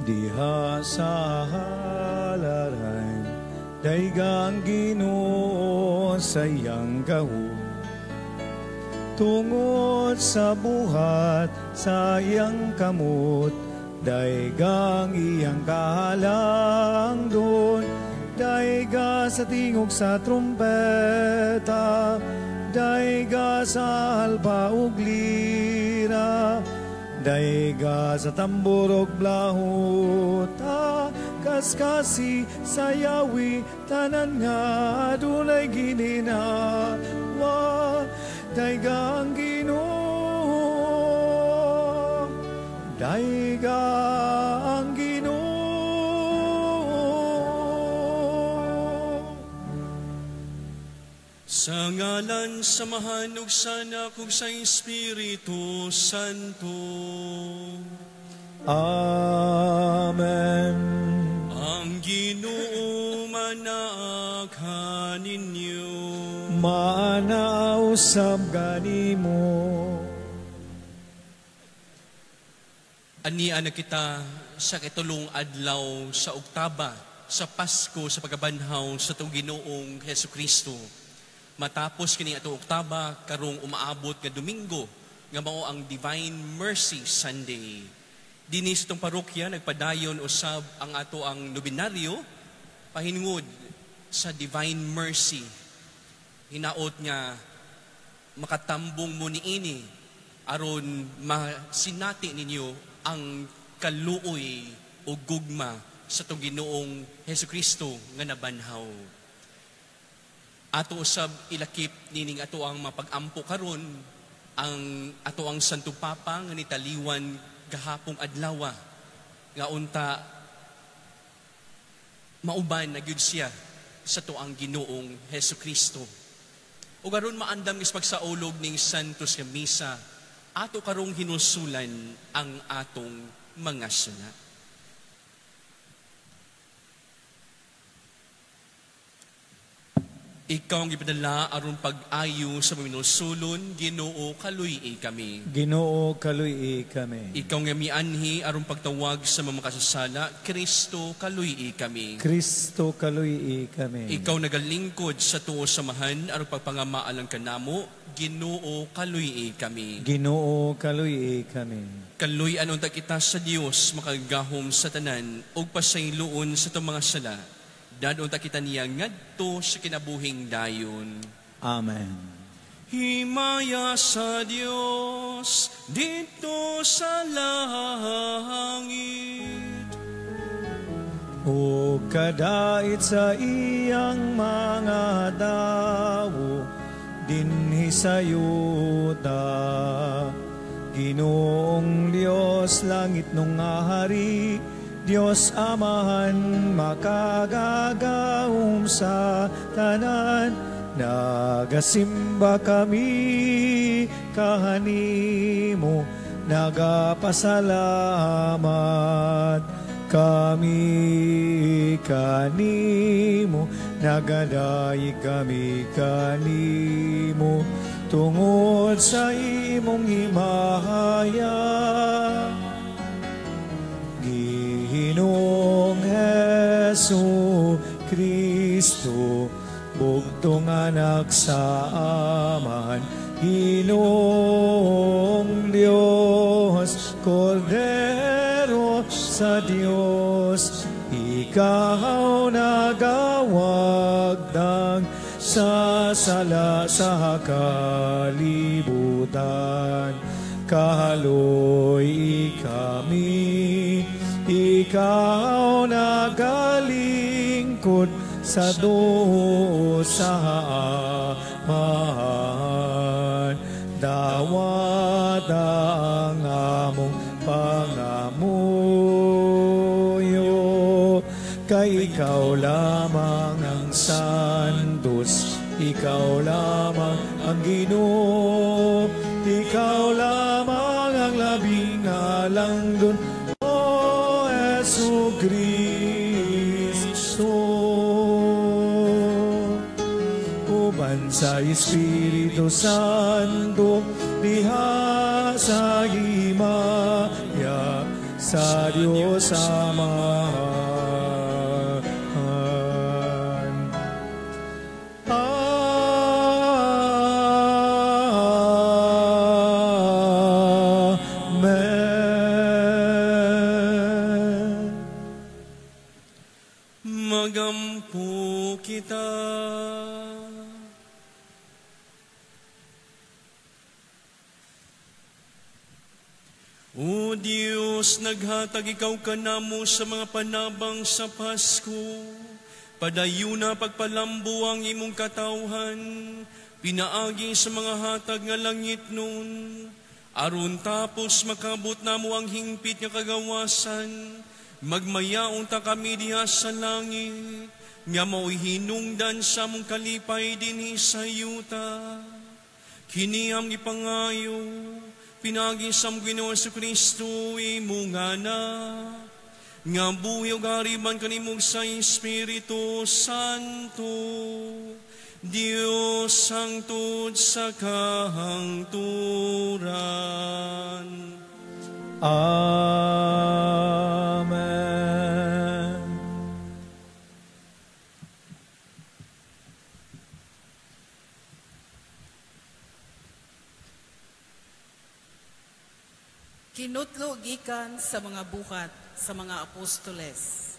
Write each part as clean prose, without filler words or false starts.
diha sa halaran, daigang Ginoo sa iyang gahom. Tungod sa buhat sa iyang kamot, daigang iyang kahalang doon, daiga sa tingog sa trumpeta, daiga sa alpa ug lira, daiga sa tambor ug blahota, kaskasi sa yawi, tanan nga adunay gininawa, daiga ang Ginoo, daiga ang Ginoo. Sa ngalan samahan ug sana kung sa Espiritu Santo. Amen. Ang Ginoo manaaghan ninyo. Maanausab ganimo. Ania na kita sa kitulong adlaw sa Oktaba, sa Pasko, sa pagkabanhaw sa itong Ginoong Hesus Kristo. Matapos kini ato Oktaba, karong umaabot nga Domingo, nga mao ang Divine Mercy Sunday. Dinis itong parokya, nagpadayon usab ang ato ang nobinaryo, pahingod sa Divine Mercy. Hinaot nga makatambong mo niini aron masinati ninyo ang kaluoy o gugma sa itong Ginoong Hesus Kristo nga nabanhaw. Ato usab ilakip nining ato ang mapag-ampo karon ang ato ang Santo Papa nga nitaliwan gahapong adlaw nga unta mauban na gyud siya sa tuang Ginoong Hesus Kristo. O karon maandam is pagsaulog ning Santos nga misa, ato karong hinusulan ang atong mga sala. Ikaw ang ipadala aron pag-ayo sa maminulsulon, Ginoo kaluy kami. Ginoo kaluy kami. Ikaw nga mianhi aron pagtawag sa mga makasasala, Kristo kaluy kami. Kristo kaluy kami. Ikaw nagalingkod sa tuo samahan aron pagpangamaalang kanamo, Ginoo kaluy kami. Ginoo kaluy kami. Kaluy anon ta kita sa Dios makagahom sa tanan ug pasayloon sa itong mga sala. Dadon ta kita niya ngadto sa kinabuhing dayon. Amen. Himaya sa Dios dito sa langit. O kadait sa iyang mga dawo, dinhi sa yuta. Ginoong Dios langit nung hari, Diyos Amahan makagagahom sa tanan, nagasimba kami kahanimo, nagapasalamat kami kanimo, nagadayi kami kanimo, tungod sa imong himahaya. Ginoong Hesu Kristo, bugtong anak sa Aman, Ginoong Diyos, Kordero sa Diyos, ikaw nagawagdang sa sala sa kalibutan. Kahaloy kami, ikaw nagalingkod sa dosa Amahan. Dawat ang among pangamuyo, kay ikaw lamang ang Santos, ikaw lamang ang Ginoo, ikaw lamang ang labing halangdon, O Hesu Kristo. Uban sa Espiritu Santo, diha sa himaya sa Diyos Amahan. Amen. Magampo kita. O Diyos, naghatag ikaw kanamo sa mga panabang sa Pasko. Padayon na pagpalambo ang imong katawhan, pinaagi sa mga hatag nga langit nun. Aron tapos makabot namo ang hingpit nga kagawasan, magmayaon ta kami diha sa langit, nga mao'y hinungdan sa mong kalipay dinhi sa yuta. Kini ang ipangayo, pinagi sa Ginoong Jesucristo imong anak, nga buhi o gariban kanimog sa Espiritu Santo, Diyos hangtod sa kahangturan. Amen. Kinutlo gikan sa mga buhat sa mga apostoles.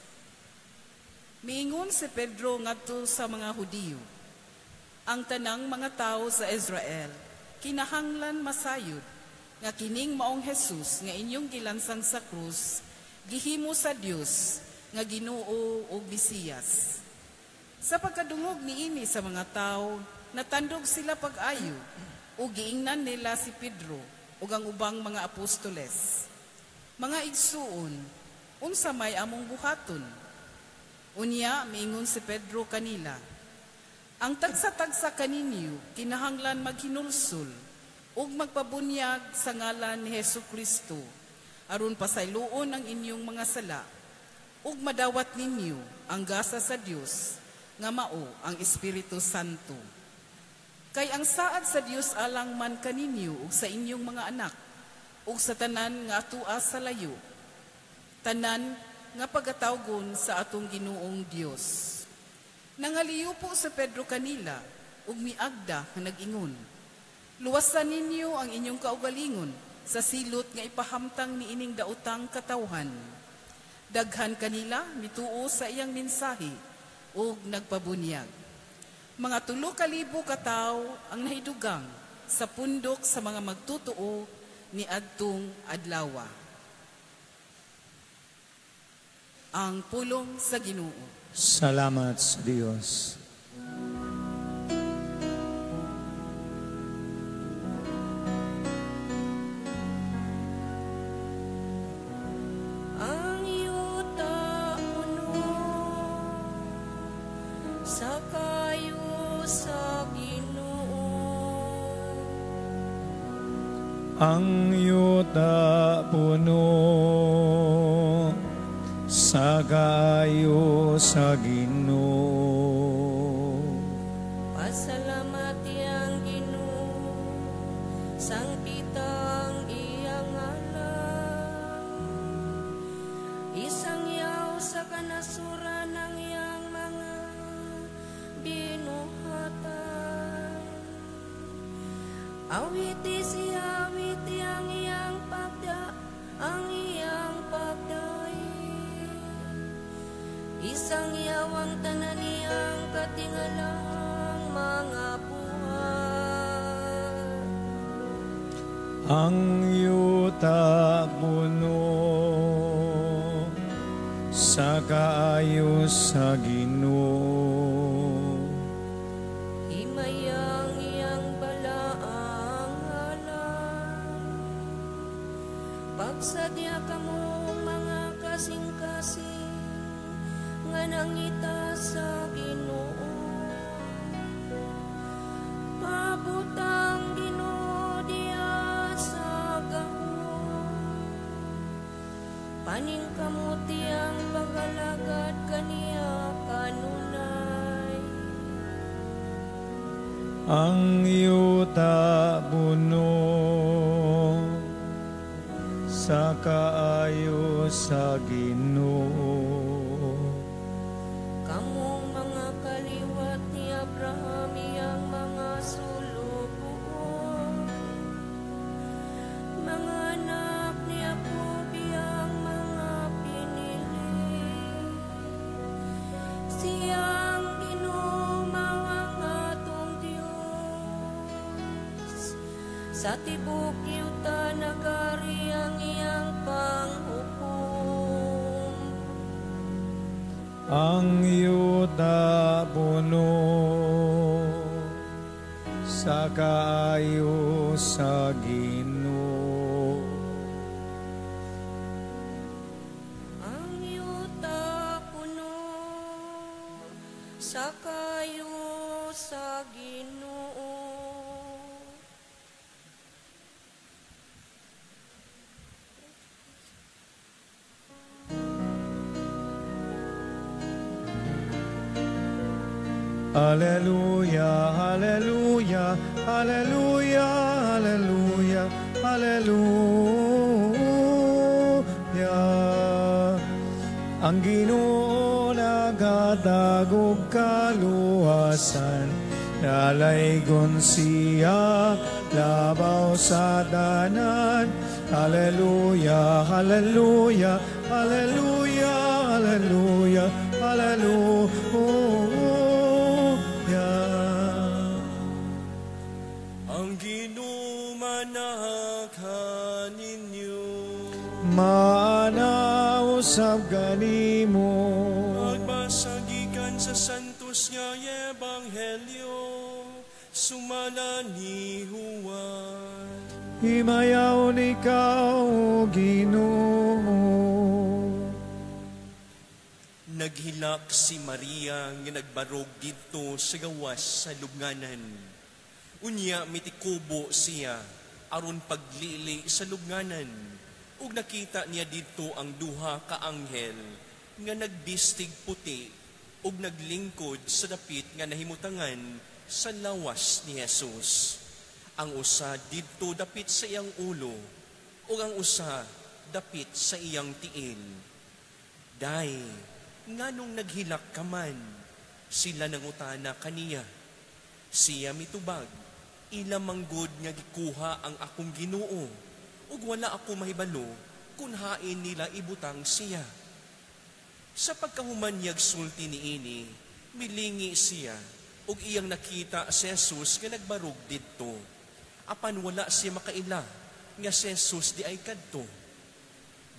Miingon si Pedro ngadto sa mga Hudiyo, ang tanang mga tao sa Israel kinahanglan masayod nga kining maong Jesus nga inyong gilansang sa krus gihimo sa Dios nga Ginoo ug Mesiyas. Sa pagkadungog niini sa mga tao, natandog sila pag-ayo ug giingnan nila si Pedro ug ang ubang mga apostoles. Mga igsuon, unsa may among buhaton? Unya miingon si Pedro kanila, ang tagsa-tagsa kaninyo kinahanglan maghinulsol ug magpabunyag sa ngalan ni Hesukristo aron pasayloon ang inyong mga sala ug madawat ninyo ang gasa sa Dios nga mao ang Espiritu Santo. Kay ang saad sa Dios alang man kaninyo ug sa inyong mga anak ug sa tanan nga atua sa layo, tanan nga pagatawgon sa atong Ginoong Dios. Nangaliyo po sa Pedro kanila ug miagda nga nag-ingon, luwasan ninyo ang inyong kaugalingon sa silot nga ipahamtang ni ining daotang katawhan. Daghan kanila mituo sa iyang mensahe ug nagpabunyag. Mga 3,000 katawo ang nahidugang sa pundok sa mga magtutuo ni adtong adlawa. Ang pulong sa Ginoo. Salamat sa Diyos. Ang yuta puno sa kayo sa Ginoo. Ang yuta puno sa kayo sa Ginoo. Pasalamati ang Ginoo, sangpitang iyang ngalan. Isang yaw sa kanasuran ng iyang mga binuhatan. Awiti siya, awiti ang iyang pagdai. Isang yawang tanan niyang katingalang mga buhat. Ang yuta puno sa kaayo sa Ginoo. Himayang iyang balaang halang. Pagsadya kamo mga kasing-kasing nga nangita sa Ginoo. Pabutang Ginoo diya sa gahom. Paning kamuti ang pagalagad kaniya kanunay. Ang yuta puno sa kaayo sa Ginoo. Kamong mga kaliwat ni Abraham iyang mga sulubuon. Mga anak ni Jacob iyang mga pinili. Siyang ginumang ang atong Diyos. Sa tibok yuta nagari ang iyang panghukom. Ang yuta puno sa kaayo sa Ginoo. Ang yuta puno sa kayo sa Ginoo. Hallelujah, hallelujah, hallelujah, hallelujah, hallelujah. Ang Ginoo nagatagog kaluwasan, nalaygon siya labaw sa tanan. Hallelujah, hallelujah, hallelujah, hallelujah, hallelujah. Ang ginumanaka ninyo, Manausap kanimo, magbasagikan sa santos nga ebanghelyo, sumala ni Juan. himayaw ikaw, Ginoo. Naghilak si Maria nga nagbarog dito sa gawas sa lubnganan. Unya mitikubo siya aron paglili sa lubnganan. Ug nakita niya dito ang duha ka anghel nga nagbistig puti ug naglingkod sa dapit nga nahimutangan sa lawas ni Jesus. Ang usa didto dapit sa iyang ulo ug ang usa dapit sa iyang tiil. Day, nganong naghilak ka man? Sila nangutana kaniya. Siya mitubag, ila manggod nga gikuha ang akong Ginoo, ug wala ako mahibalo kung hain nila ibutang siya. Sa pagkahumanyag sulti niini, milingi siya, ug iyang nakita si Jesus nga nagbarog didto. Apan wala siya makaila, nga si Jesus di ay kadto.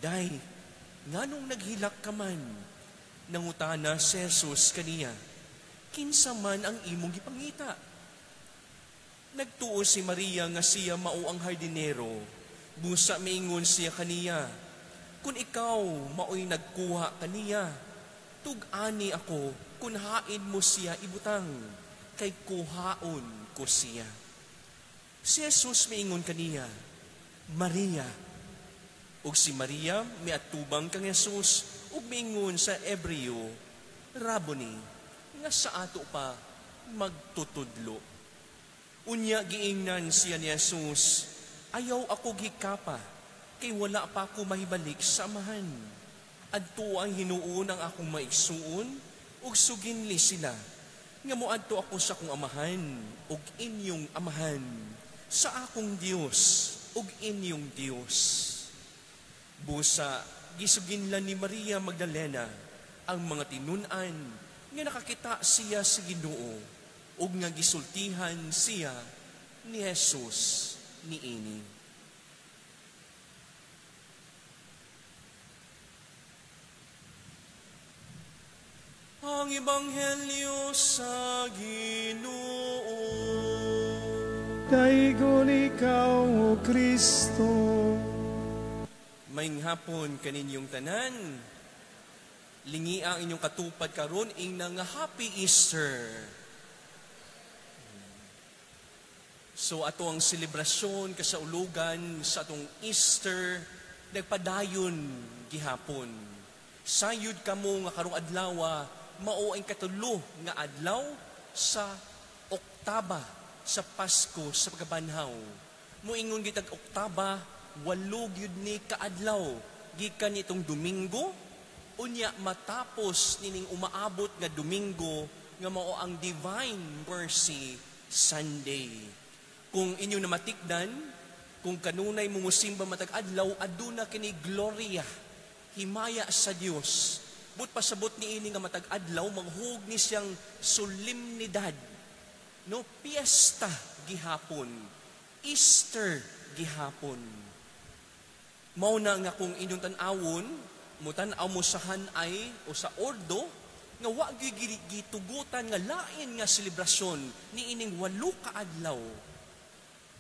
Day, nganong naghilak ka man? Nangutana si Jesus kaniya, kinsa man ang imong gipangita? Nagtuo si Maria nga siya mao ang hardinero. Busa maingon siya kaniya, kung ikaw mao'y nagkuha kaniya, tug-ani ako kung hain mo siya ibutang, kay kuhaon ko siya. Si Jesus maingon kaniya, Maria. Ug si Maria miatubang kang Jesus, ug maingon sa Ebreo, Rabboni, nga sa ato pa magtutudlo. Unya giingnan siya ni Jesus, ayaw ako gikapa, kay wala pa ako mahibalik sa amahan. Adto ang hinuon ang akong maigsuon, ug suginli sila, nga moadto ako sa akong amahan, ug inyong amahan, sa akong Dios, ug inyong Dios. Busa, gisuginlan ni Maria Magdalena ang mga tinunan nga nakakita siya sa Ginoo ug nga gisultihan siya ni Jesus niini. Ang Ebanghelyo sa Ginoo. Daigon ikaw, O Kristo. Maayong hapon kaninyong tanan. Lingi ang inyong katupad karon ing nga Happy Easter. So ato ang selebrasyon kasaulugan sa atong Easter nagpadayon gihapon. Sayud kamo nga karong adlaw mao ang katulo nga adlaw sa Oktaba sa Pasko sa pagkabanhaw. Moingon gitag Oktaba, 8 gyud ni kaadlaw gikan nitong Domingo, unya matapos nining umaabot nga Domingo, nga mao ang Divine Mercy Sunday. Kung inyo na matikdan, kung kanunay mumusimba matag adlaw, aduna kini gloria, himaya sa Dios. But pasabot ni ini nga matag adlaw, manghug ni siyang solemnidad. No, fiesta gihapon, Easter gihapon. Mao na nga kung inyong tan-awon, mutan-aw mo sa hanay o sa ordo, nga wa gitugutan nga lain nga selebrasyon ni ining 8 ka adlaw,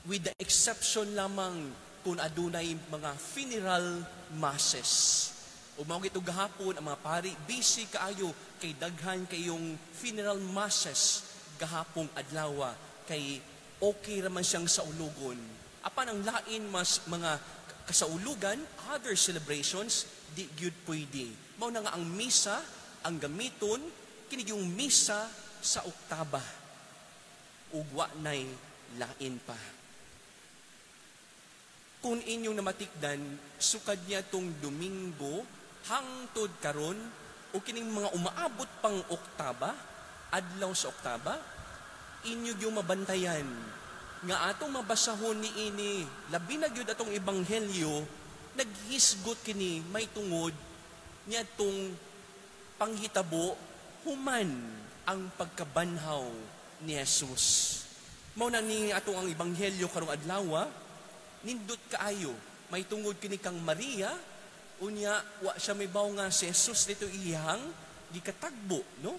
with the exception lamang kung adunay mga funeral masses. O mao gito gahapon ang mga pari busy kaayo kay daghan kayong funeral masses gahapong adlaw, kay okay raman siyang saulugon. Apan ang lain mas mga kasaulugan, other celebrations, di gyud pwede. Mao na nga ang misa, ang gamiton, kini yung misa sa oktaba. Ugwa na'y lain pa. Kung inyong namatikdan, sukad niya tong Domingo, hangtod karon, o kining mga umaabot pang oktaba, adlaw sa oktaba, inyo yung mabantayan, nga atong mabasahon ni ini, labi na gyud atong ebanghelyo, naghisgot kini may tungod niya tong panghitabo, human ang pagkabanhaw ni Jesus. Mao na ni atong ang ebanghelyo karong adlaw, nindot kaayo, may tungod kini kang Maria, unya wa siya may baw nga si Jesus dito iyang gikatagbo, no?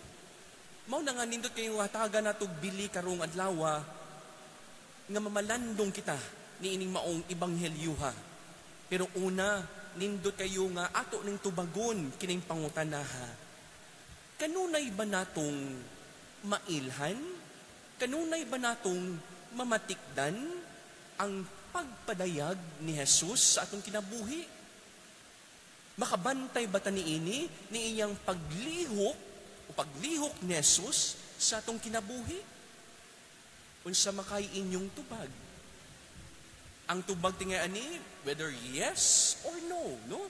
Mao na nga nindot kayo hatagan natog bili karong adlaw nga mamalandong kita ni ining maong ebanghelyuha. Pero una, nindot kayo nga ato ning tubagon kining pangutanaha. Kanunay ba natong mailhan? Kanunay ba natong mamatikdan ang pagpadayag ni Jesus sa atong kinabuhi? Makabantay ba ta niini ni iyang paglihok o paglihok ni Jesus sa atong kinabuhi? Unsa makay inyong tubag? Ang tubag tingay ani, whether yes or no, no?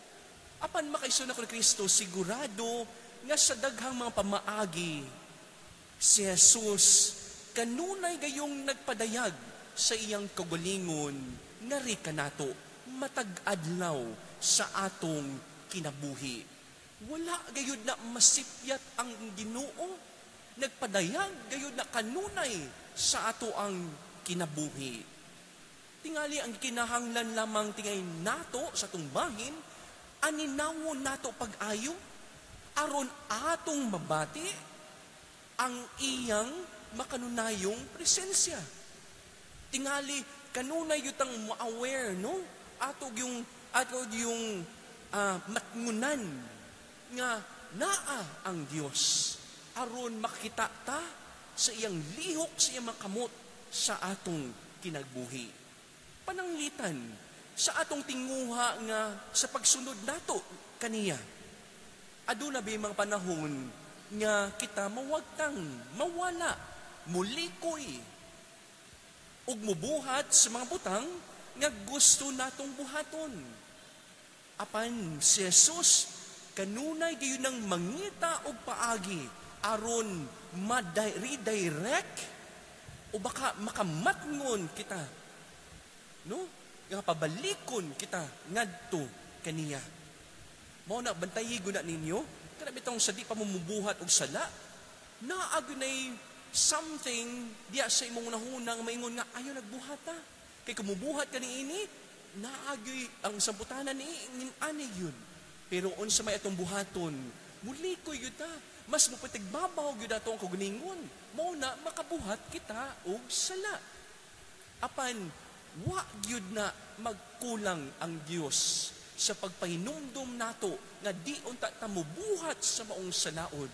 Apan makaisuna ko ni Kristo, sigurado nga sa daghang mga pamaagi, si Jesus kanunay gayong nagpadayag sa iyang kagalingon nga rika nato matag-adlaw sa atong kinabuhi. Wala gayud na masipyat ang Ginoo, nagpadayag gayud na kanunay sa ato ang kinabuhi. Tingali ang kinahanglan lamang tingay nato sa atong bahin, aninawon nato pag-ayo, aron atong mabati ang iyang makanunayong presensya. Tingali kanunay yutang ma-aware, no? Ato yung matngunan nga naa ang Dios aron makita ta sa iyang lihok, sa iyang makamot sa atong kinagbuhi. Pananglitan sa atong tinguha nga sa pagsunod nato kaniya. Aduna ba mga panahon nga kita mawagtang mawala, mulikoy, ug mubuhat sa mga butang nga gusto natong buhaton. Apan si Jesus kanunay gayon ng mangita og paagi aron redirect o baka makamatngon kita, no? Nga pabalikon kita ngadto kaniya. Mao na bantayi gud na ninyo kada bitong sa di pa mumubuhat og sala, naagunay something diya sa imong nahunang maingon nga ayo nagbuhata. Kay kumubuhat ka niini, naagoy ang samputanan ni ani yun. Pero unsa may atong buhaton, muli ko yun ta. Mas mupatigbabaw yun ato ang kagalingon. Mao na makabuhat kita og sala. Apan, wa yun na magkulang ang Dios sa pagpahinumdum nato nga di unta ta mubuhat sa maong salaod.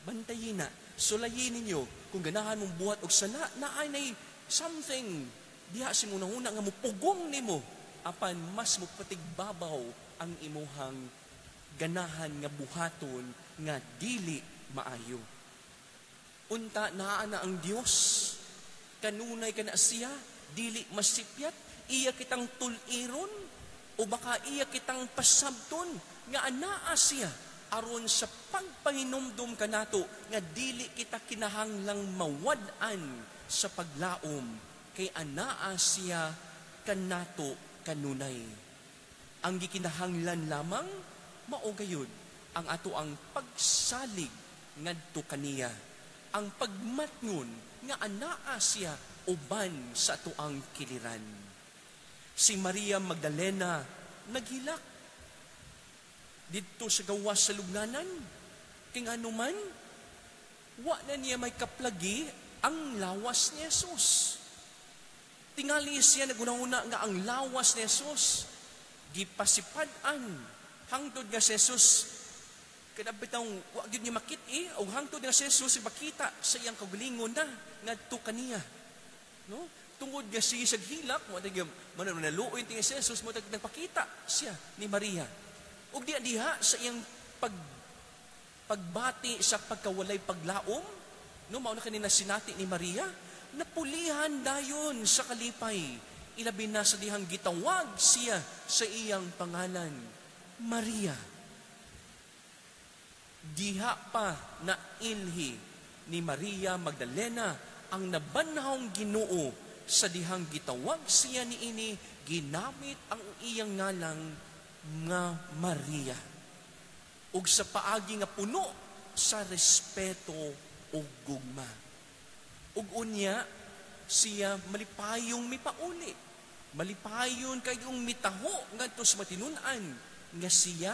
Bantayin na, sulayin ninyo kung ganahan mong buhat og sala, naay nay something diha si muna-una nga mupugong nimo, apan mas mupatigbabaw ang imuhang ganahan nga buhaton nga dili maayo. Unta naa na ang Dios, kanunay kana siya, dili masipyat, iya kitang tuliron, O baka iya kitang pasabton nga anaa siya aron sa pagpahinomdom kanato nga dili kita kinahanglang mawad-an sa paglaom kay anaa siya kanato kanunay. Ang gikinahanglan lamang mao gayud ang ato ang pagsalig ngadto kaniya, ang pagmatngon nga anaa siya uban sa ato ang kiliran. Si Maria Magdalena naghilak dito sa gawas sa lugnanan. Kaya nga naman, wa na niya may kaplagi ang lawas ni Jesus. Tingali siya nagunahuna nga ang lawas ni Jesus gipasipadan hangtod nga si Jesus kadabitang wa gyud niya makit-i o hangtod nga si Jesus ipakita sa iyang kaugalingon na ngadto kaniya. No? Tungod nga siya sa hilak, naluoy tinga si Jesus, nagpakita siya ni Maria. Ug diha sa iyang pagbati sa pagkawalay paglaom, no, mao na kanina sinati ni Maria, napulihan dayon sa kalipay. Ilabi na sa dihang gitawag siya sa iyang pangalan, Maria. Diha pa na ilhi ni Maria Magdalena ang nabanhawng Ginoo. Sa dihang gitawag siya niini, ginamit ang iyang ngalang nga Maria. Ug sa paagi nga puno sa respeto ug gugma. Ug unya siya malipayong mipauli. Malipayon kayong mitaho ngadto sa matinunan nga siya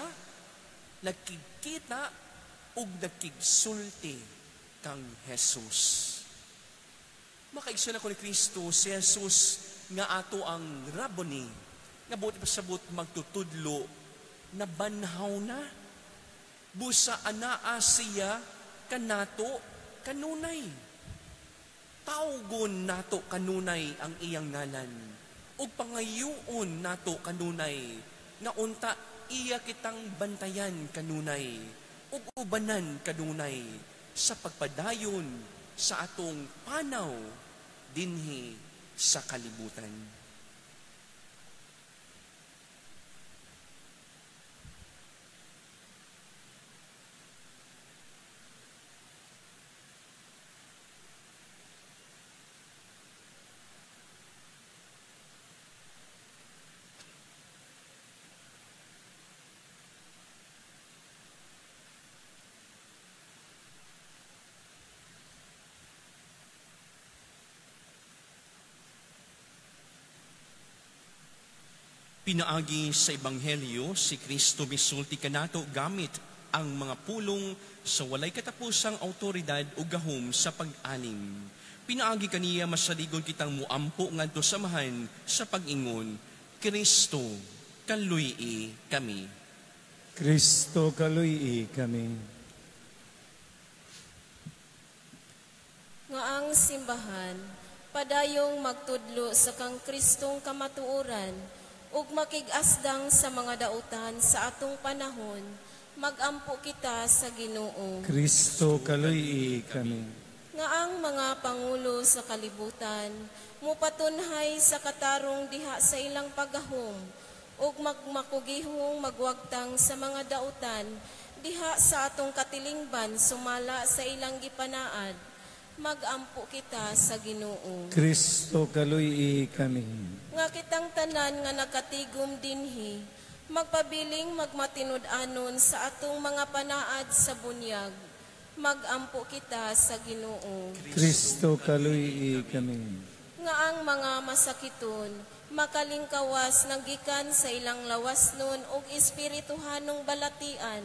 nagkikita ug nagkigsulti kang Jesus. Makaigsoon ako ni Kristo, si Jesus nga ato ang Rabboni, nga buti pasabot magtutudlo, na banhaw na. Busa anaa siya kanato kanunay. Tawgon nato kanunay ang iyang ngalan. O pangayoon nato kanunay, nga unta iya kitang bantayan kanunay, o ubanan kanunay, sa pagpadayon sa atong panaw dinhi sa kalibutan. Pinaagi sa Ebanghelyo, si Kristo misulti kanato gamit ang mga pulong sa walay katapusang autoridad o gahom sa pag-alim. Pinaagi kaniya masaligon kitang muampo ngadto samahan sa pag-ingon, Kristo, kaluy-i kami. Kristo, kaluy-i kami. Nga ang simbahan, padayong magtudlo sa kang Kristong kamatuoran, ug makig-asdang sa mga dautan sa atong panahon, magampo kita sa Ginoo. Kristo, kaluy-i kami. Nga ang mga pangulo sa kalibutan, mupatunhay sa katarong diha sa ilang paggahom, ug magmakugihong magwagtang sa mga dautan, diha sa atong katilingban sumala sa ilang gipanaad, magampo kita sa Ginoo. Kristo, kaluy-i kami. Nga kitang tanan nga nakatigom dinhi, magpabiling magmatinud-anon sa atong mga panaad sa bunyag, magampo kita sa Ginoo. Kristo, kaluy-i kami. Nga ang mga masakiton, makalingkawas ng gikan sa ilang lawasnon ug espirituhanong balatian,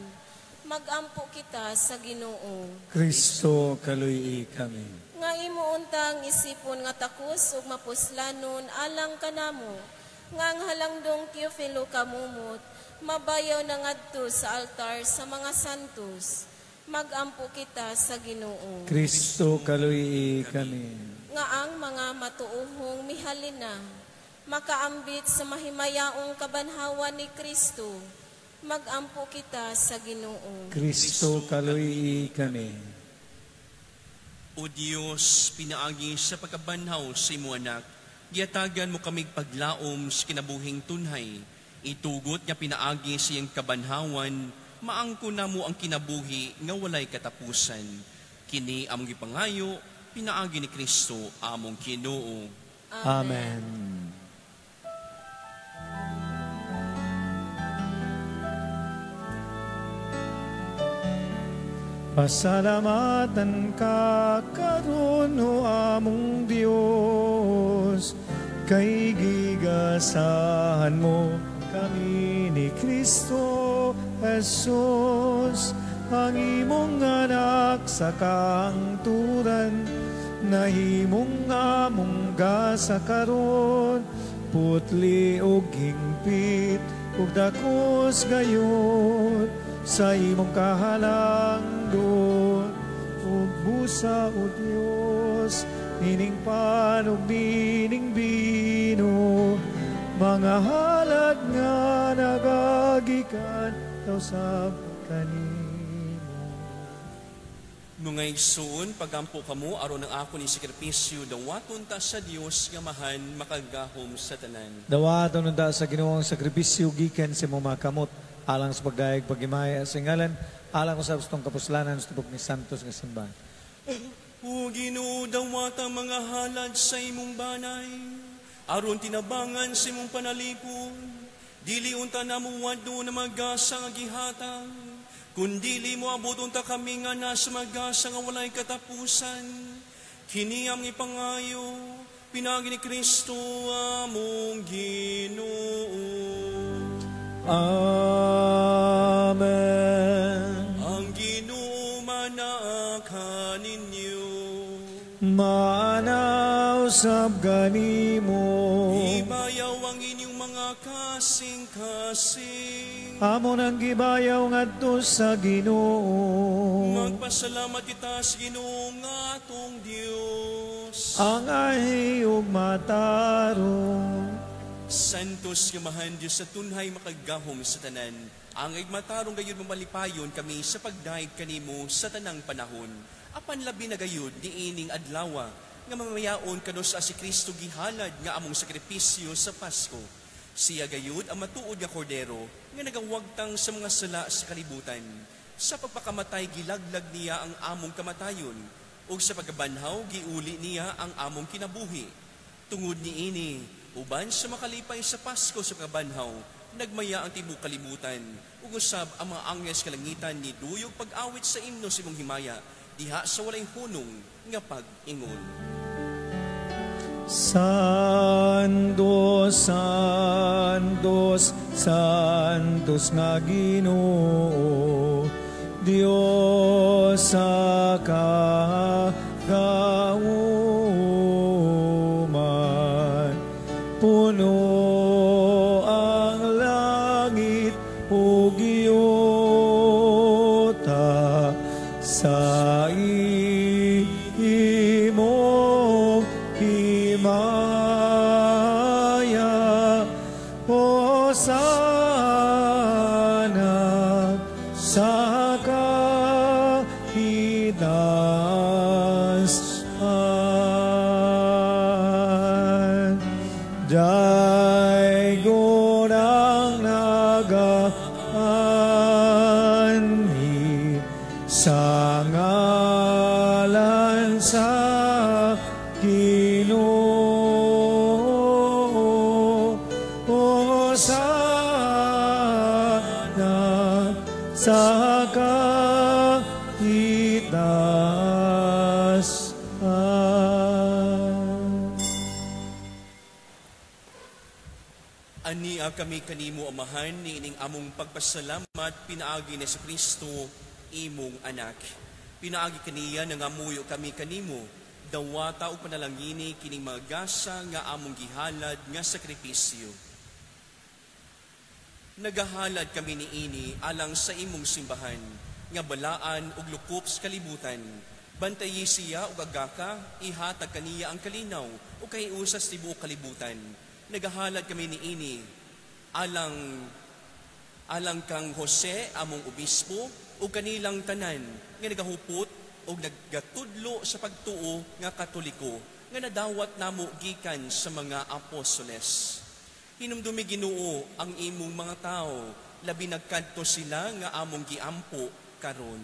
magampo kita sa Ginoo. Kristo, kaluy-i kami. Nga imuuntang isipon nga takos ug mapuslanon alang kanamo, nga ang halangdong Teofilo kamumot, mabayaw na ngadto sa altar sa mga santos, magampo kita sa Ginoo. Kristo, kaluy-i kami. Nga ang mga matuuhong mihalina, makaambit sa mahimayaong kabanhawan ni Kristo, magampo kita sa Ginoo. Kristo, kaluy-i kami. O Diyos, pinaagi sa pagkabanhaw sa imo anak, giatagan mo kamig paglaom sa kinabuhing tunhay. Itugot nga pinaagi siyang kabanhawan, maangko na mo ang kinabuhi nga walay katapusan. Kini among gipangayo, pinaagi ni Kristo among Ginoo. Amen. Pasalamatan ka karon o among Dios, kay gigasahan mo kami ni Kristo Jesus, ang imong anak sa kaangturan, nahimong among gasakaron, putli o hingpit ug dakos gayon, sa imong kahalangdon ug busa o Dios, nining pan ug nining bino, mga halad nga nagagikan daw sa kanimo. Mga igsoon, pagampo kamo aron ang ako ni sakripisyo, dawaton ta sa Dios nga mahan makagahom sa tanan. Dawaton ta sa Ginoong sakripisyo gikan sa imong mga kamot, alang sa pagdayeg pagimaya sa ngalan, alang sa gustong kapuslanan sa tubok ni Santos nga simbahan. O Ginoo, dawata mga halad sa imong banay, aron tinabangan sa imong panalipon, dili unta namo wadto na magasa nga gihatag, kundili mo abuton ta kami nga nasa magasa nga walay katapusan. Kini ang ipangayo, pinagi ni Kristo among Ginoo. Amen. Ang Ginoo manaka ninyo, Manaw sab ganimo, ibayaw ang inyong mga kasing-kasing. amo nang gibayaw ngadto sa Ginoo. Magpasalamat kita sa Ginoo nga atong Dios. Ang ahi ug matarong, Santos nga mahan Diyos sa tunhay makagahom sa tanan. Ang igmatarong gayud mamalipayon kami sa pagdaig kanimo sa tanang panahon. Apan labi na gayud ni ining adlawa nga mamayaon kanos si Kristo gihalad nga among sakripisyo sa Pasko. Siya gayud ang matuod nga kordero nga nagawagtang sa mga sala sa kalibutan. Sa pagpakamatay gilaglag niya ang among kamatayon, ug sa pagkabanhaw giuli niya ang among kinabuhi. Tungod ni ini, uban sa makalipay sa Pasko sa kabanhaw, nagmaya ang tibok kalibutan, ug usab ang mga angels kalangitan ni duyog pag-awit sa imno sa imong himaya, diha sa walay hunong nga pag-ingon. Santos, Santos, Santos nga Ginoo, Dios sa kagauman, puno ang langit ug iyota sa imong himaya. Hosana sa kahitasan, daygon ang nagaanhi sa ngalan sa Ginoo. Hosana sa kahitasan. Ania kami kanimo amahan ni ining among pagpasalamat pinaagi ni Kristo imong anak. Pinaagi kaniya nangamuyo kami kanimo, dawata o panalangini kining mga gasa nga among gihalad nga sakripisyo. Nagahalad kami ni ini alang sa imong simbahan, nga balaan ug lukop sa kalibutan. Bantayi siya ug agaka, ihatag kaniya ang kalinaw o kay usas tibuok kalibutan. Nagahalad kami ni ini alang kang Jose among obispo ug kanilang tanan nga nagahupot ug naggatudlo sa pagtuo nga Katoliko nga nadawat namo gikan sa mga apostoles. Hinumdumi Ginoo ang imong mga tao, labi nagkadto sila nga among giampo karon.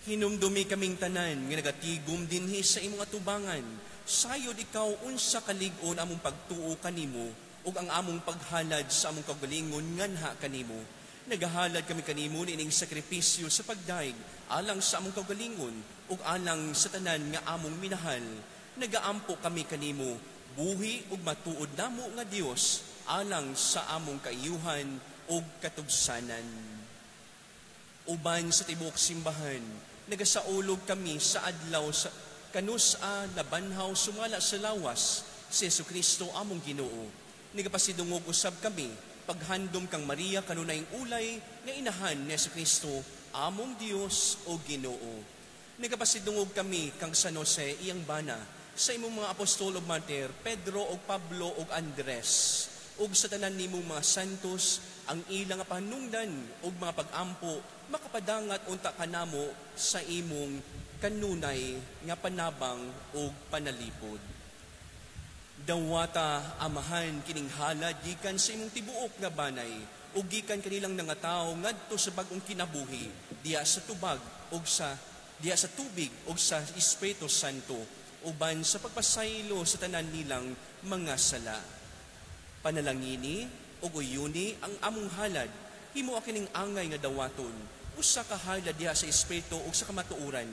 Hinumdumi kaming tanan nga nagatigom dinhi sa imong atubangan. Sayod ikaw unsa kalig-on among pagtuo kanimo ug ang among paghalad sa among kaugalingon nganha kanimo. Nagahalad kami kanimo nining sakripisyo sa pagdaig alang sa among kaugalingon ug alang sa tanan nga among minahal. Nagaampo kami kanimo, buhi ug matuod namo nga Dios alang sa among kaiyuhan ug katugsanan. Uban sa tibok simbahan, nagasaulog kami sa adlaw sa kanusa na banhaw sumala sa lawas si Jesucristo among Ginoo. Nagapasidungog usab kami paghandom kang Maria kanunayng ulay nga inahan ni Jesucristo among Dios o Ginoo. Nagapasidungog kami kang San Jose iyang bana sa imong mga apostol ug martir Pedro ug Pablo ug Andres ug sa tanan nimong mga santos ang ilang panungdan ug mga pag-ampo makapadangat unta kanamo sa imong kanunay nga panabang ug panalipod. Dawata amahan kining halad gikan sa imong tibuok nga banay ug gikan kanilang nangatawo ngadto sa bag-ong kinabuhi diya sa tubag ug diya sa tubig ug sa Espiritu Santo uban sa pagpasaylo sa tanan nilang mga sala. Panalangini ug uyuni ang among halad himo kining angay nga dawaton usa ka halad diha sa Espiritu ug sa kamatuoran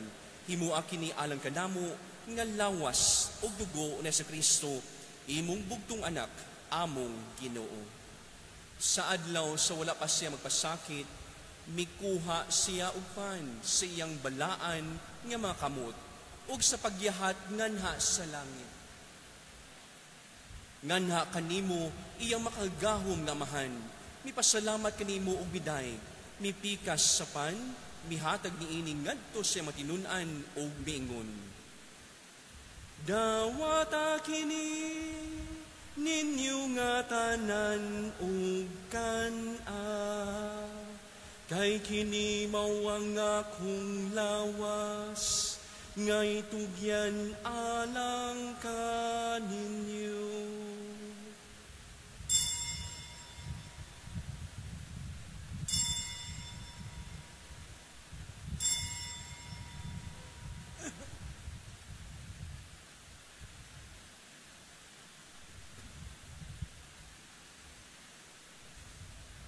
himo kini alang kanamo nga lawas ug dugo ni Jesucristo imong bugtong anak among Ginoo. Sa adlaw sa wala pa siya magpasakit, mikuha siya og pan sa iyang balaan nga mga kamot ug sa pagyahat nganha sa langit. Nganha kanimo iyang makagahom nga amahan, mipasalamat kanimo og biday, mipikas sa pan, mihatag niini ngadto siya matinun-an og miingon. Dawata kini ninyo nga tanan ug kan-a, kay kini mawang akong lawas, ngay tugyan alang kaninyo.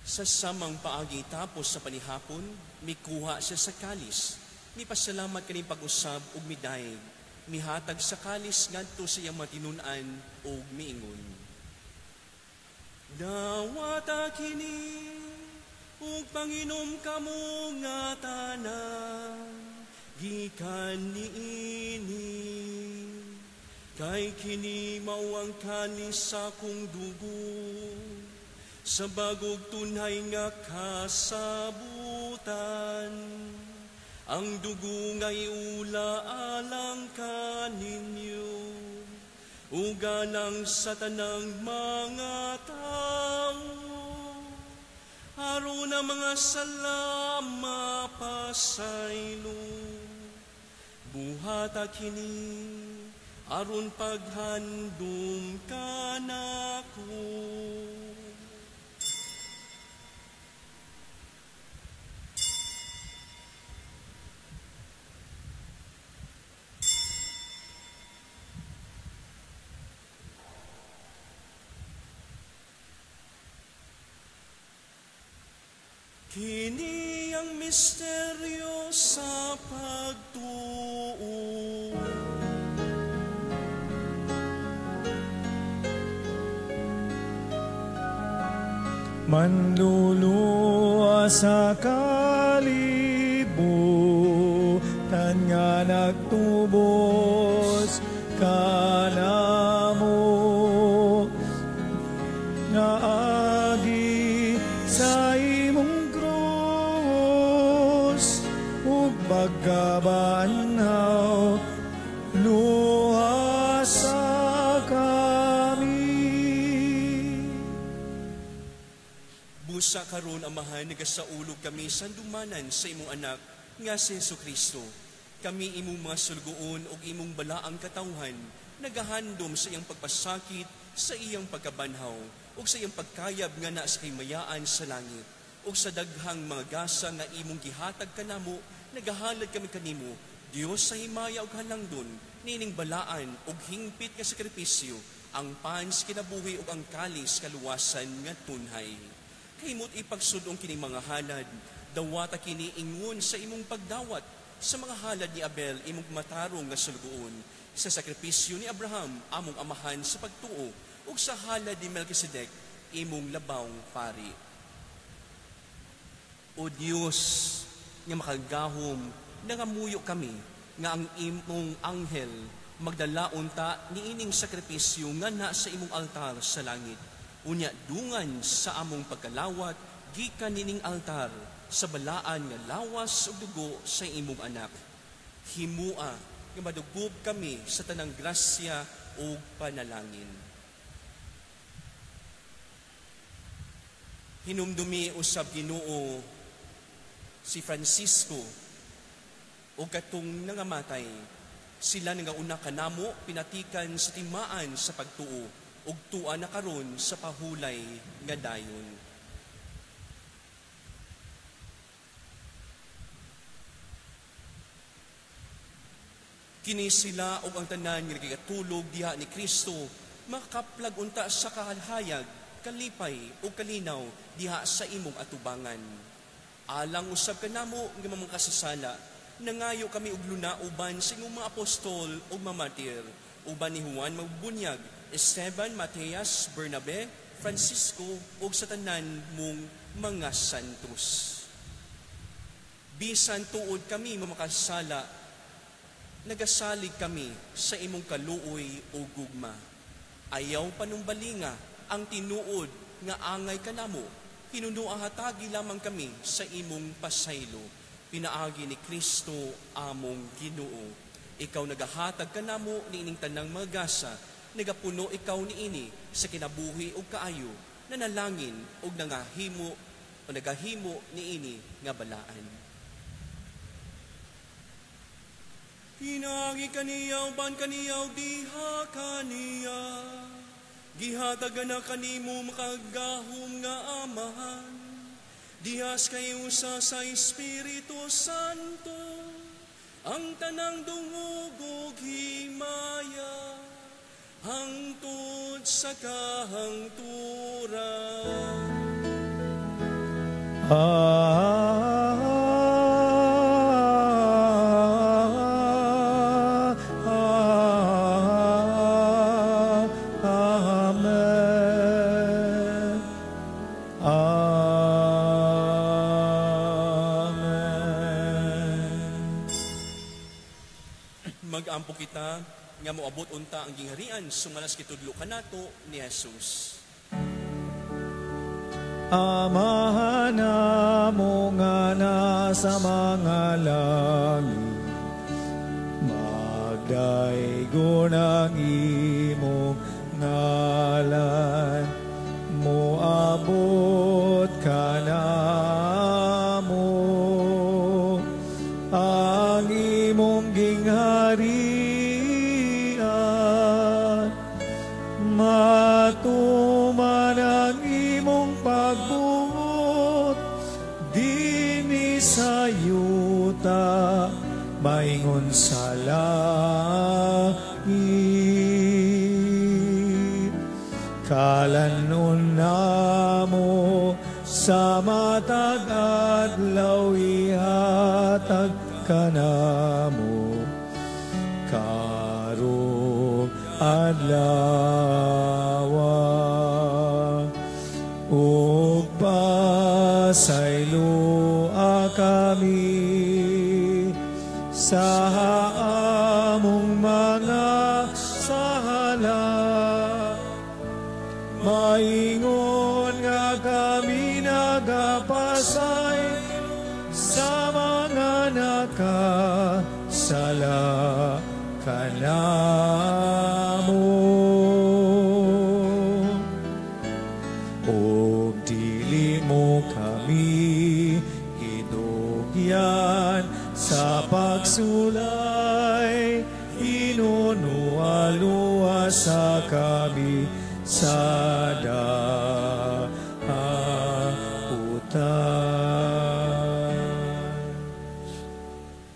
Sa samang paagi tapos sa panihapon, mikuha siya sa kalis. Mipasalamat kaning pag-usab ug midayeg. Mihatag sa kalis ngadto sa iyang matinunan ug miingon. Dawata kini ug panginom kamo nga tanan gikan niini. Kay kini mao ang kalis sa akong dugo. Sa bagog tunay nga kasabutan, ang dugo nga iula alang kaninyo, ugalang sa tanang mga tao, aron na mga sala mapasaylo, buhata kini, aron paghandom kanako. Kini ang misteryo sa pagtuo. Manluluwa sa kalibutan nga nagtubos kanamo nga agi sa imong krus ug pagkabanhaw luha sa kami. Busa karon amahan nagasaulog kami sa dumanan sa imong anak nga si Jesucristo. Kami imong mga sulgoon o imong balaang katawhan, nagahandom sa iyang pagpasakit, sa iyang pagkabanhaw, o sa iyang pagkayab nga na sa himayaan sa langit. O sa daghang mga gasa nga imong gihatag kanamo, nagahalad kami kanimo, Dios sa himaya ug halangdon, nining balaan ug hingpit nga sakripisyo, ang pans kinabuhi ug ang kalis kaluwasan nga tunhay. Kahimot ipagsudong kini mga halad, dawata kini ingon sa imong pagdawat, sa mga halad ni Abel imong matarong nga sulgoon, sa sakripisyo ni Abraham among amahan sa pagtuo, ug sa halad ni Melchizedek imong labawng pari. O Dios nga makagahom, nangamuyo kami nga ang imong anghel magdala unta niining sakripisyo nga na sa imong altar sa langit. Unya dungan sa among pagkalawat gikan nining altar sa balaan nga lawas ug dugo sa imong anak. Himua nga madugog kami sa tanang grasya ug panalangin. Hinumdumi usab Ginoo si Francisco o katong nangamatay, sila nga una kanamo pinatikan sa timaan sa pagtuo ug tua na karon sa pahulay nga dayon. Kini sila ug ang tanan nga nagigatulog diha ni Kristo makaplag unta sa kahalhayag, kalipay ug kalinaw diha sa imong atubangan. Alang usab kanamo nga mga kasasala, nangayo kami og luna uban sa imong mga apostol ug mga martir, uban ni Juan Magbunyag, Esteban, Mateas, Bernabe, Francisco ug sa tanan mong mga santos. Bisan tuod kami mga kasasala, nagasalig kami sa imong kaluoy o gugma. Ayaw panumbalinga ang tinuod nga angay kanamo, hinuno hatagi lamang kami sa imong pasaylo. Pinaagi ni Kristo among Ginoo. Ikaw nagahatag kanamo niining tanang mga gasa, nagapuno ikaw niini sa kinabuhi ug kaayo, nanalangin ug nagahimo niini nga balaan. Pinagi kaniyaw, ban kaniyaw, diha kaniya. Gihatagan na kanimo makagahom nga amahan. Dihas kayo sa Espiritu Santo, ang tanang dungog ug himaya, hangtod sa kahangturan. Mag-ampo kita nga moabot unta ang gingharian sumalas kitudlo kanato ni Jesus. Amahan namo nga nasa mga langit, magdaygon ang imong ngalan, moabot ka namo ang imong gingharian, matuman ang imong pagbuot, dini sa yuta, maingon sa langit. Kalanon namo sa matag adlaw ihatag kanamo, karong adlaw ug pasaylo kami sa among mga sala. Maingon nga kami nagapasay sa mga nakasala kanamo. O dili mo kami inugyan sa agsulay, inunualua sa kami sa daautan.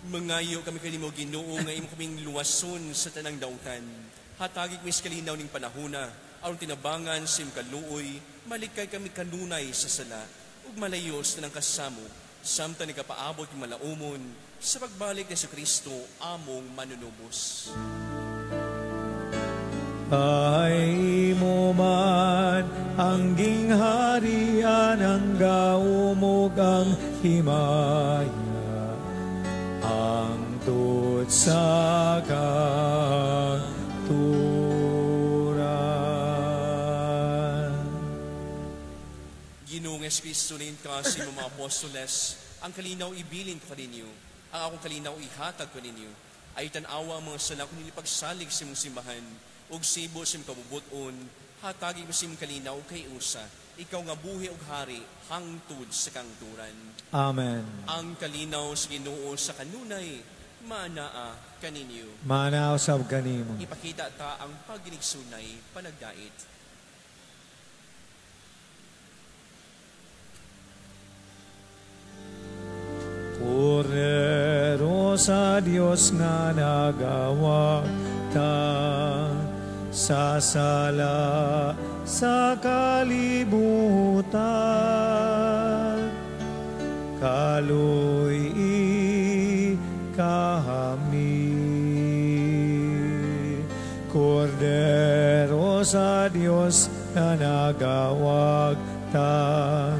Mangayo kami kanimo Ginoo nga imo kaming luwason sa tanang dautan. Hatagik mis kalinaw ning panahona, aron tinabangan sim kaluoy, malikay kami kanunay sa sala, ug malayos na ng kasamo, samtang ni kapaabot yung malaumon, sa pagbalik ni Kristo among manunubos. Ay mo man ang gingharian, ang gaumog ang himaya, ang tut sa katuran. Ginoong Kristo rin ka sa mga apostoles, ang kalinaw ibilin ko kaninyo, ang akong kalinaw ihatag ko ninyo, ay tanawa ang mga sala kung nilipagsalig sa mong simbahan, ug sibo sim kabubuton, hatagi mo sim kalinaw kay usa, ikaw nga buhi ug hari, hangtod sa kangturan. Amen. Ang kalinaw sa Ginoo sa kanunay, manaa kaninyo. Manaw sab kanimo. Ipakita ta ang pagginigsunay panagdait. Purero sa Diyos nga nagawag ta, sa sala sa kalibutan, kaluy kami. Kordero sa Diyos na nagawag ta,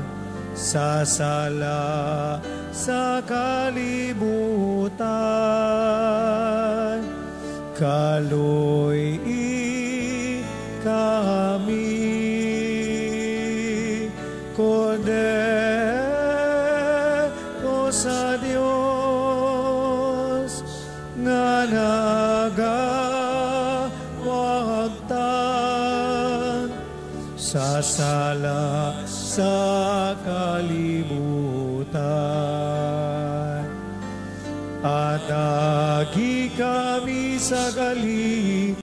sa sala sa kalibutan, kaluy kami. Kordero sa Diyos nga nagawag ta, sa sala sa kalibutan, at agi kami sa kalinaw.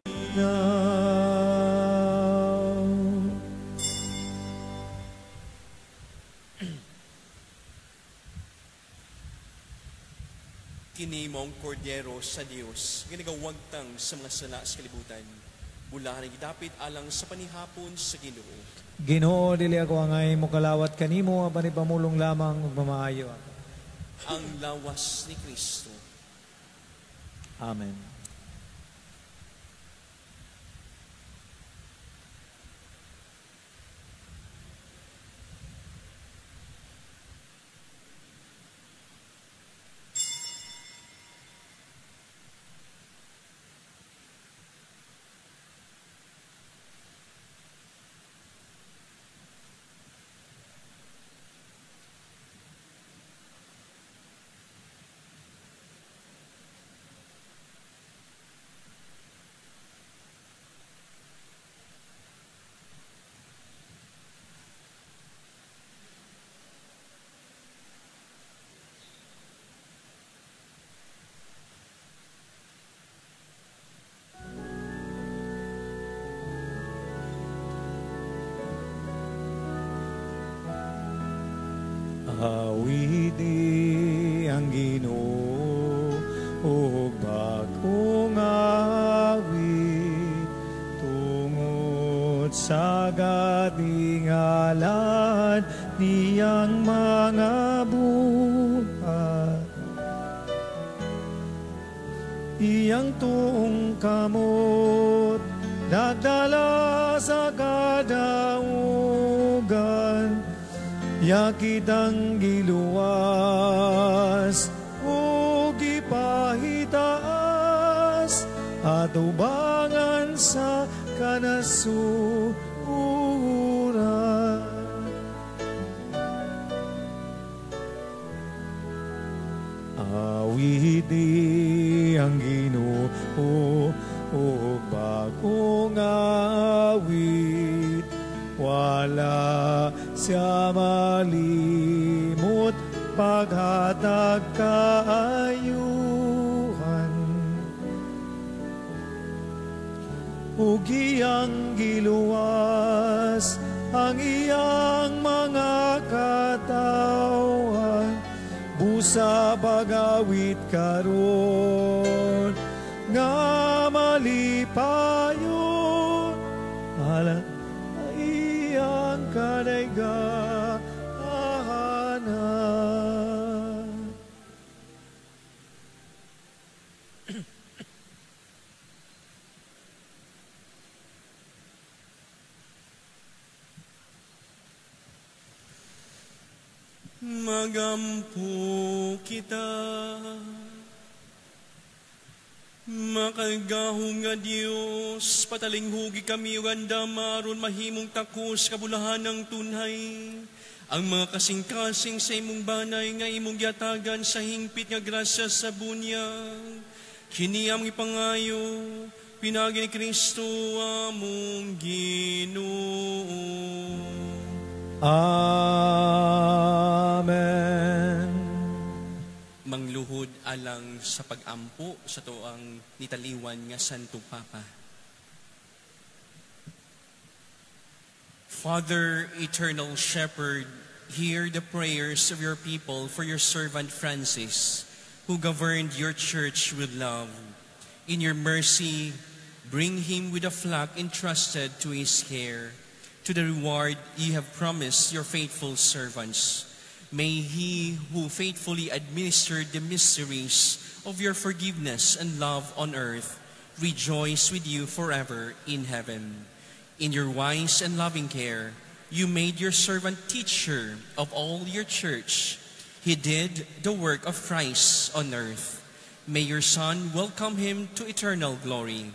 Kini mong kordero sa Dios, ginagawagtang sa mga sala sa kalibutan, bulahan ang gidapit alang sa panihapon sa Ginoo. Ginoo, dili ako angay mo kalawat kanimo, apan ipamulong lamang ug mamaayo. Ang lawas ni Kristo. Amen. Awidi ang Ginoo ug bagong awit tungod sa gatingalan niyang mga buhat. Iyang tuong kamot nagdala sa kadaugan, yakit ang giluwas o gipahitaas, at ubangan sa kanasuran. Awidi ang Ginoo o bagong awit, wala siya malimot paghatag kaayo. ug iyang giluwas ang iyang mga katawan. Busa pagawit karon nga malipayon alang iyang kadaygahanan. Magampo kita, makagahong nga Diyos, patalinghugi kami o ganda maron mahimong takos kabulahan ng tunhay. Ang mga kasing-kasing sa imong banay nga imong yatagan sa hingpit nga grasya sa bunyag. Kini among ipangayo, pinagi ni Kristo among Ginoo. Amen. Mangluhod alang sa pag-ampo sa tuang nitaliwan nga Santo Papa. Father, eternal shepherd, hear the prayers of your people for your servant Francis, who governed your church with love. In your mercy, bring him with a flock entrusted to his care, to the reward you have promised your faithful servants. May he who faithfully administered the mysteries of your forgiveness and love on earth rejoice with you forever in heaven. In your wise and loving care, you made your servant teacher of all your church. He did the work of Christ on earth. May your Son welcome him to eternal glory.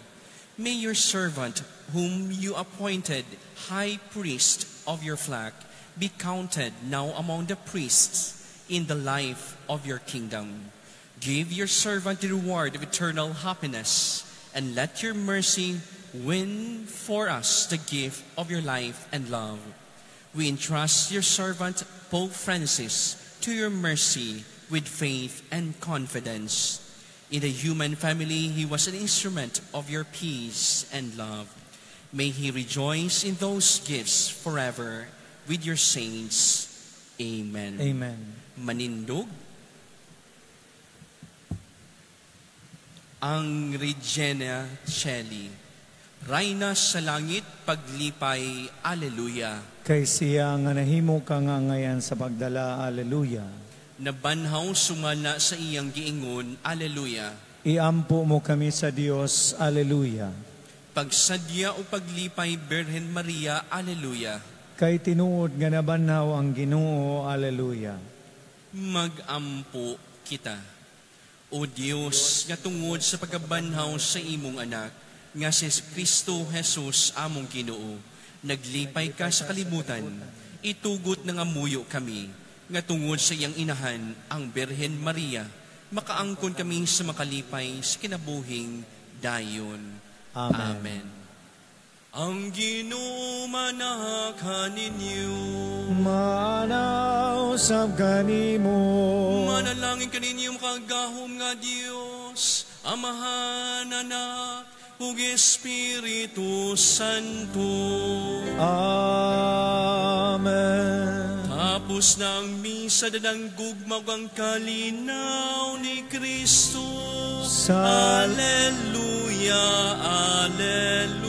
May your servant, whom you appointed high priest of your flock, be counted now among the priests in the life of your kingdom. Give your servant the reward of eternal happiness, and let your mercy win for us the gift of your life and love. We entrust your servant, Pope Francis, to your mercy with faith and confidence. In the human family, he was an instrument of your peace and love. May he rejoice in those gifts forever with your saints. Amen. Amen. Manindog. Ang Regina Cheli. Rayna sa langit, paglipay, Alleluia. Kay siya nga nahimo ka nga ngayon sa pagdala, Alleluia. Nabanhaw sumala sa iyang giingon, Alleluia. Iampo mo kami sa Dios, Alleluia. Pagsadya o paglipay, Birhen Maria, Alleluia. Kay tinuod nga nabanhaw ang Ginoo, Alleluia. Magampo kita. O Diyos, nga tungod sa pagkabanhaw sa imong anak, nga si Kristo Jesus among Ginoo, naglipay ka sa kalibutan, itugot na nga muyo kami, nga tungod sa iyang inahan, ang Birhen Maria, makaangkon kami sa makalipay sa kinabuhing dayon. Amen. Amen. Ang Ginoo manahan ninyo, manausap kanimo, manalangin kaninyo makagahom nga Dios, Amahan, Anak, ug Espiritu Santo. Amen. Tapos na ang misa, dadang gugmag ang kalinaw ni Kristo. Alleluia, Alleluia.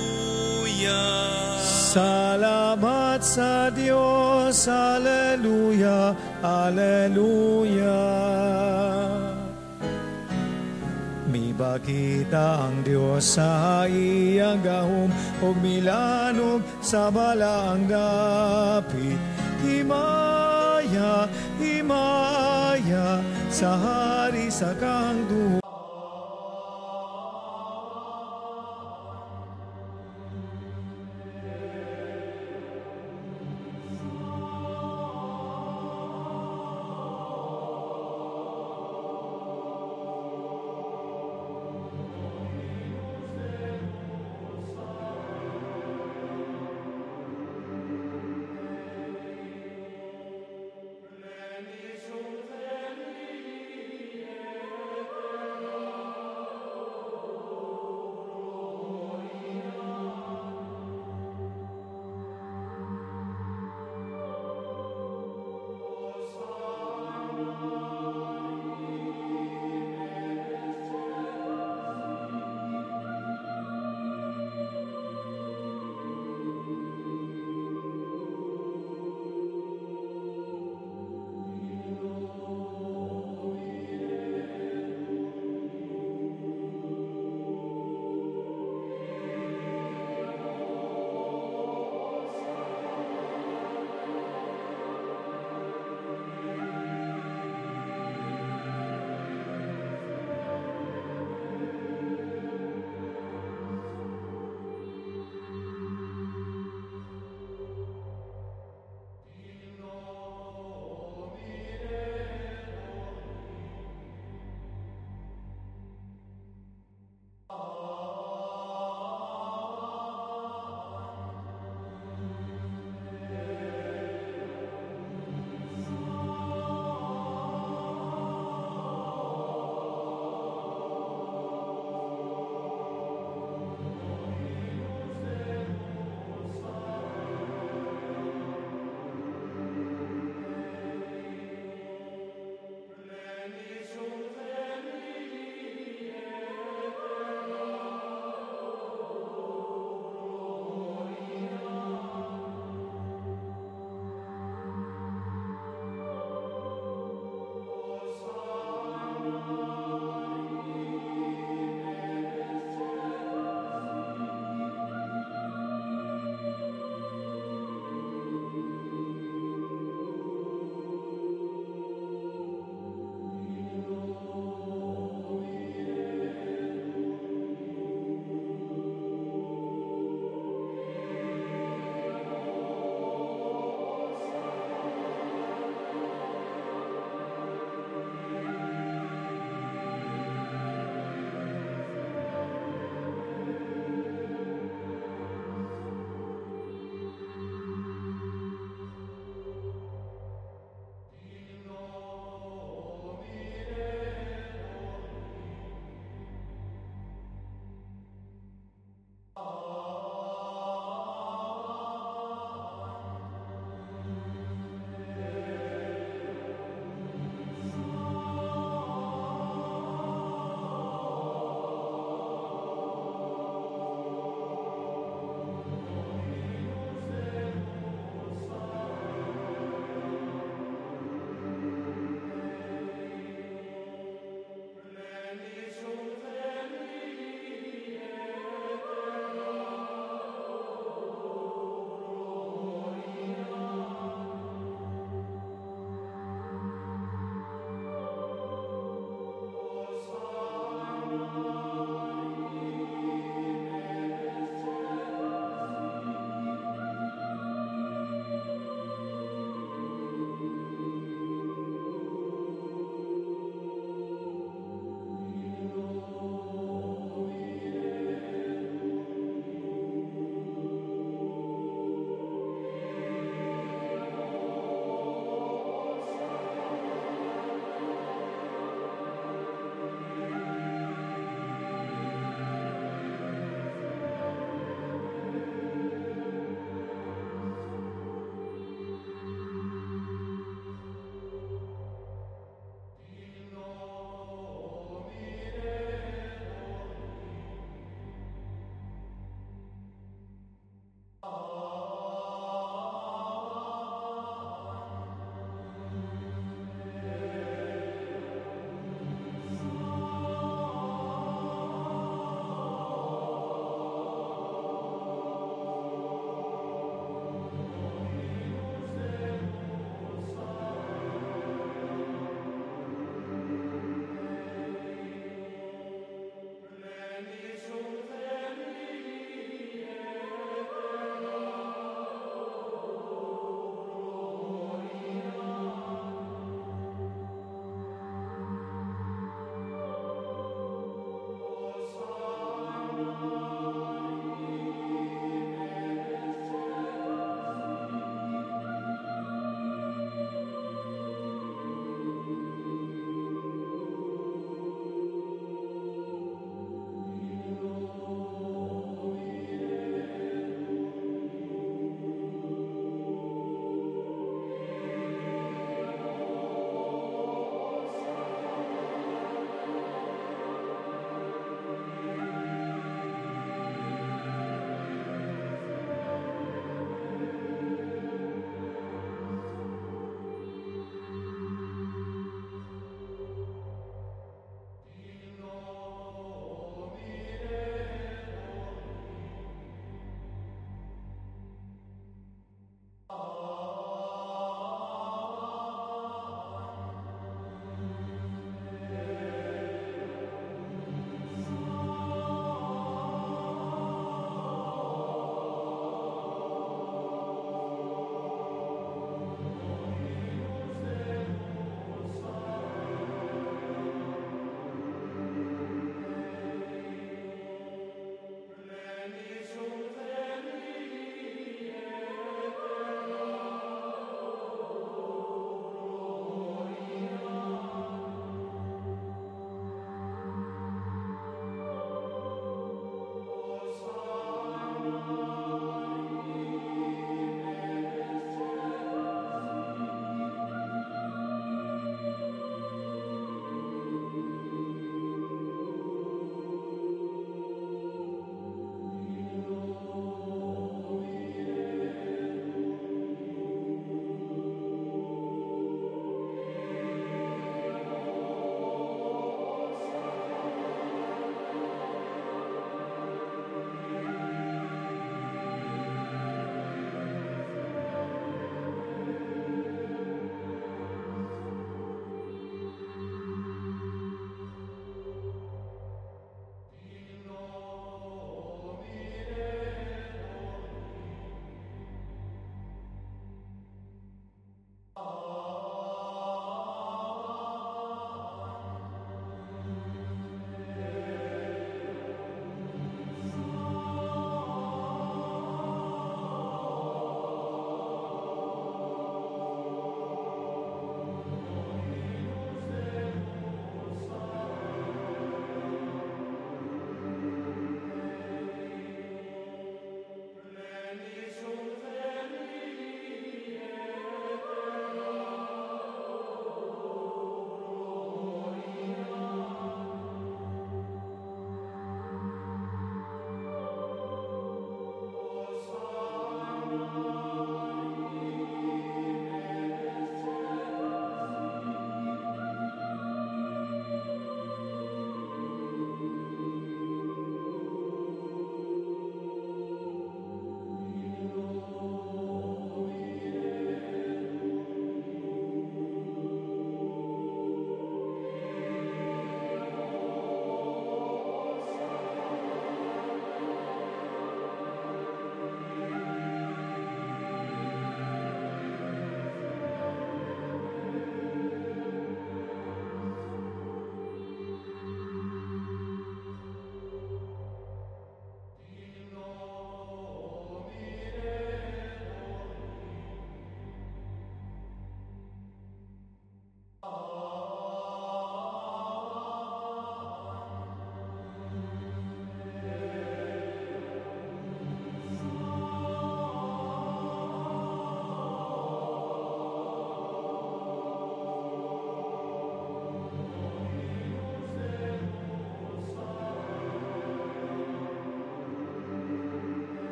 Salamat sa Diyos, Alleluia, Alleluia. Mibakita ang Diyos sa iyang gahom, ug milanog sa balaang dapit. Himaya, himaya, sa hari sa kahangduhan.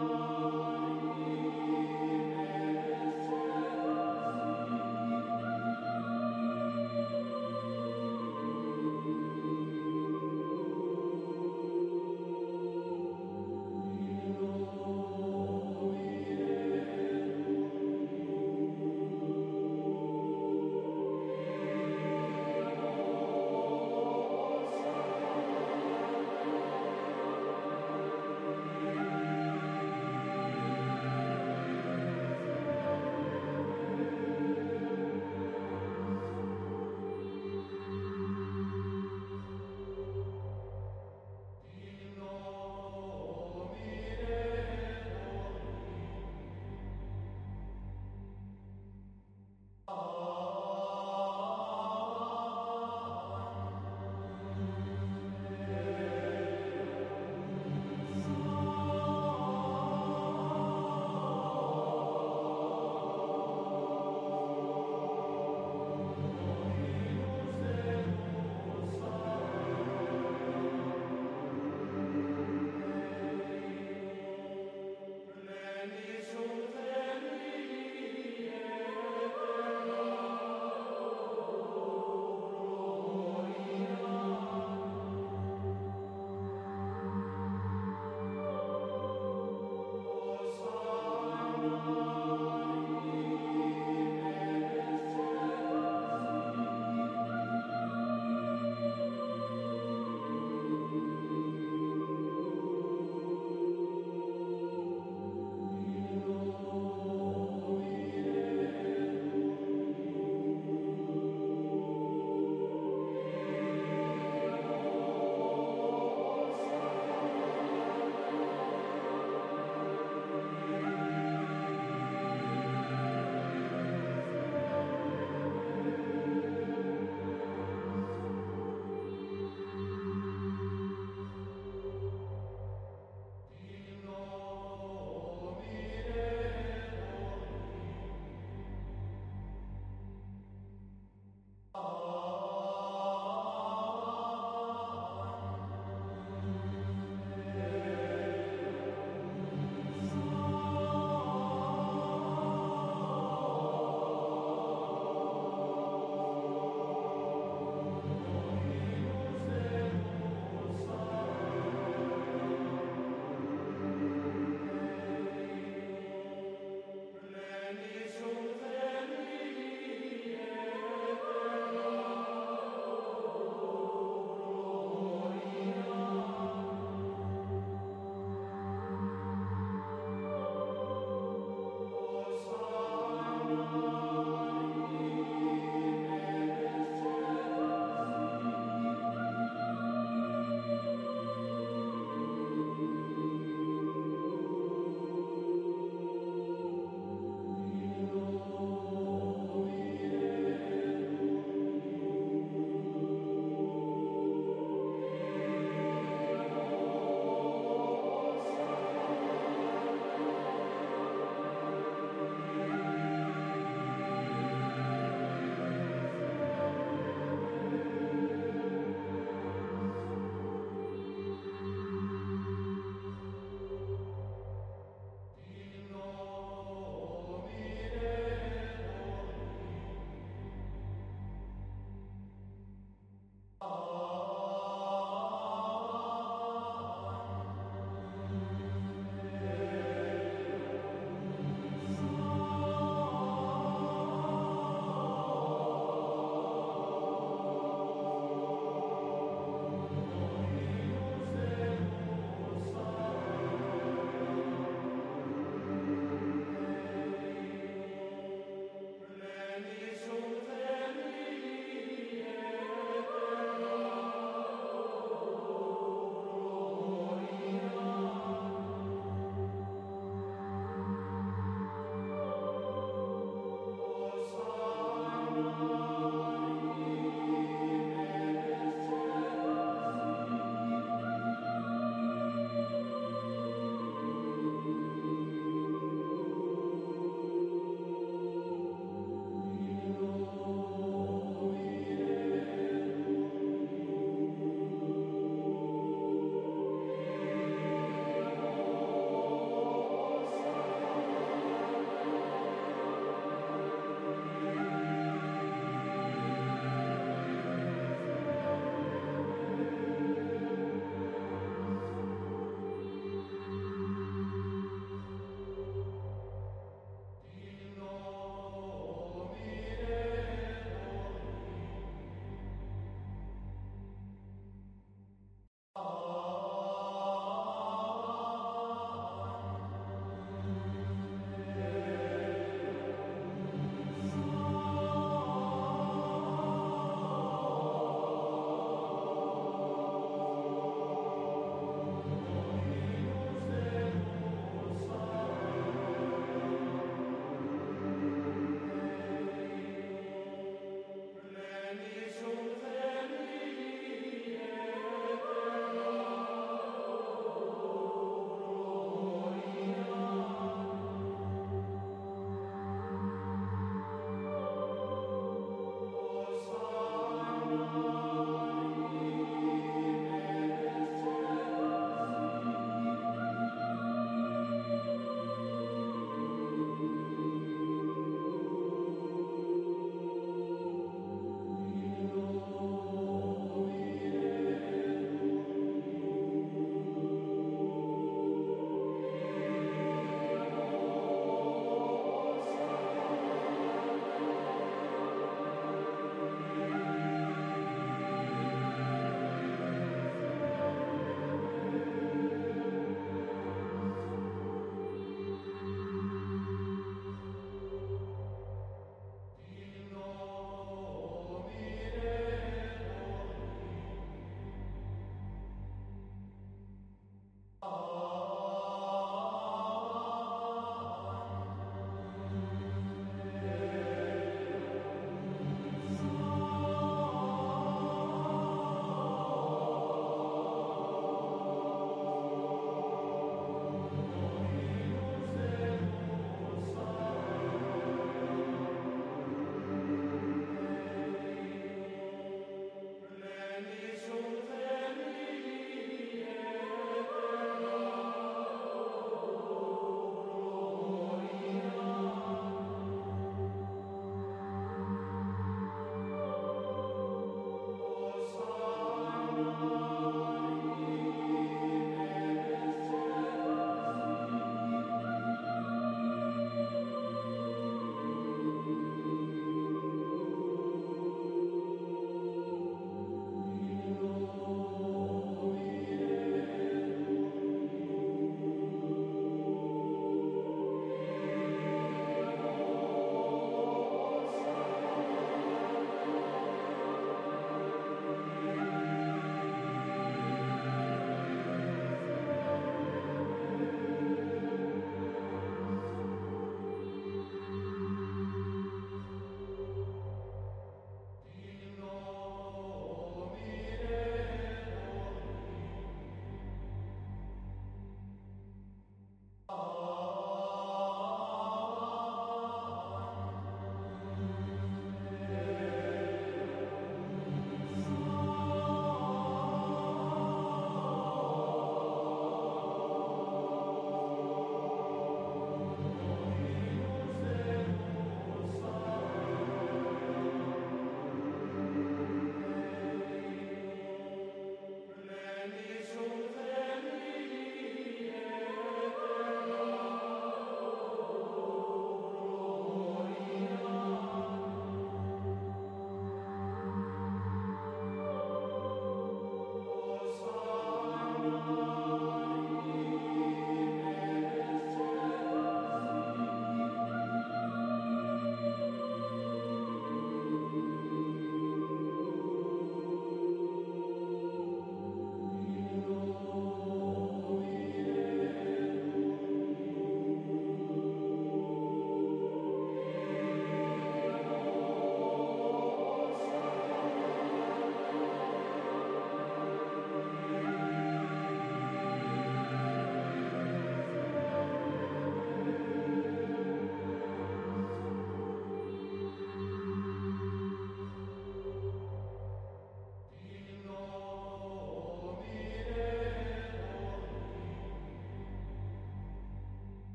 Amen.